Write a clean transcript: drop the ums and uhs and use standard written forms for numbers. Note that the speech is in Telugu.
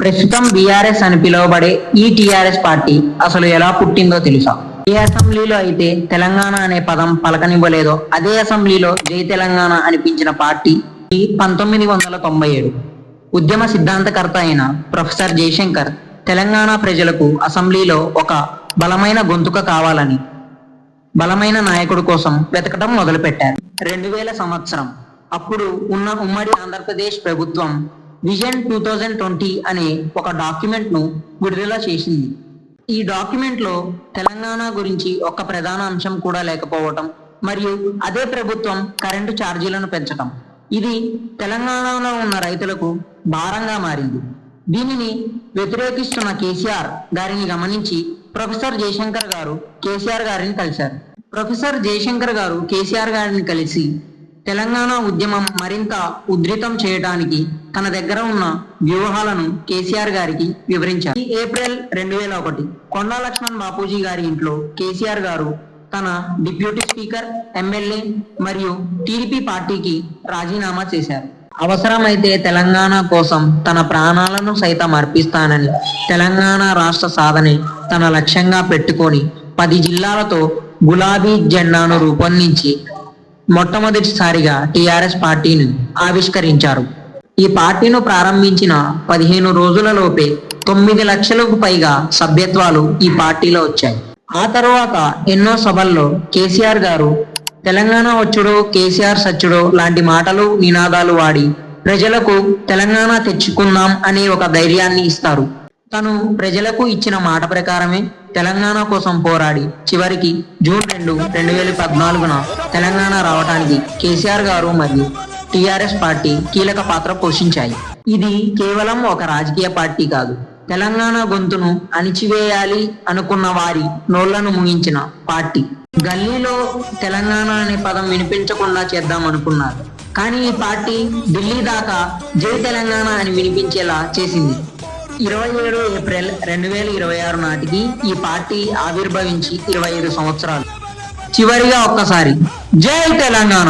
ప్రస్తుతం బీఆర్ఎస్ అని పిలువబడే ఈ టీఆర్ఎస్ పార్టీ అసలు ఎలా పుట్టిందో తెలుసా? ఏ అసెంబ్లీలో అయితే తెలంగాణ అనే పదం పలకనివ్వలేదో అదే అసెంబ్లీలో జై తెలంగాణ అనిపించిన పార్టీ 1997 ఉద్యమ సిద్ధాంతకర్త అయిన ప్రొఫెసర్ జయశంకర్ తెలంగాణ ప్రజలకు అసెంబ్లీలో ఒక బలమైన గొంతుక కావాలని బలమైన నాయకుడి కోసం వెతకటం మొదలుపెట్టారు. 2000 సంవత్సరం అప్పుడు ఉన్న ఉమ్మడి ఆంధ్రప్రదేశ్ ప్రభుత్వం విజన్ 2020 అనే ఒక డాక్యుమెంట్ ను విడుదల చేసింది. ఈ డాక్యుమెంట్ లో తెలంగాణ గురించి ఒక ప్రధాన అంశం కూడా లేకపోవటం మరియు అదే ప్రభుత్వం కరెంటు ఛార్జీలను పెంచటం, ఇది తెలంగాణలో ఉన్న రైతులకు భారంగా మారింది. దీనిని వ్యతిరేకిస్తున్న కేసీఆర్ గారిని గమనించి ప్రొఫెసర్ జయశంకర్ గారు కేసీఆర్ గారిని కలిశారు. ప్రొఫెసర్ జయశంకర్ గారు కేసీఆర్ గారిని కలిసి తెలంగాణ ఉద్యమం మరింత ఉధృతం చేయడానికి తన దగ్గర ఉన్న వ్యూహాలను కేసీఆర్ గారికి వివరించారు. ఏప్రిల్ 2001 కొండా లక్ష్మణ్ బాపూజీ గారి ఇంట్లో కేసీఆర్ గారు తన డిప్యూటీ స్పీకర్, ఎమ్మెల్యే మరియు టీడీపీ పార్టీకి రాజీనామా చేశారు. అవసరమైతే తెలంగాణ కోసం తన ప్రాణాలను సైతం అర్పిస్తానని, తెలంగాణ రాష్ట్ర సాధనే తన లక్ష్యంగా పెట్టుకొని 10 జిల్లాలతో గులాబీ జెండాను రూపొందించి మొట్టమొదటిసారిగా టిఆర్ఎస్ పార్టీని ఆవిష్కరించారు. ఈ పార్టీను ప్రారంభించిన 15 రోజులలోపే 9 లక్షలకు పైగా సభ్యత్వాలు ఈ పార్టీలో వచ్చాయి. ఆ తర్వాత ఎన్నో సభల్లో కేసీఆర్ గారు తెలంగాణ వచ్చుడో కేసీఆర్ సచ్చుడో లాంటి మాటలు నినాదాలు వాడి ప్రజలకు తెలంగాణ తెచ్చుకుందాం అనే ఒక ధైర్యాన్ని ఇస్తారు. తను ప్రజలకు ఇచ్చిన మాట ప్రకారమే తెలంగాణ కోసం పోరాడి చివరికి జూన్ 2, 2014 తెలంగాణ రావడానికి కేసీఆర్ గారు మరియు టిఆర్ఎస్ పార్టీ కీలక పాత్ర పోషించాయి. ఇది కేవలం ఒక రాజకీయ పార్టీ కాదు, తెలంగాణ గొంతును అణిచివేయాలి అనుకున్న వారి నోళ్లను ముగించిన పార్టీ. గల్లీలో తెలంగాణ అనే పదం వినిపించకుండా చేద్దాం అనుకున్నారు, కానీ ఈ పార్టీ ఢిల్లీ దాకా జై తెలంగాణ అని వినిపించేలా చేసింది. 27 ఏప్రిల్ 2026 నాటికి ఈ పార్టీ ఆవిర్భవించి 25 సంవత్సరాలు. చివరిగా ఒక్కసారి జై తెలంగాణ.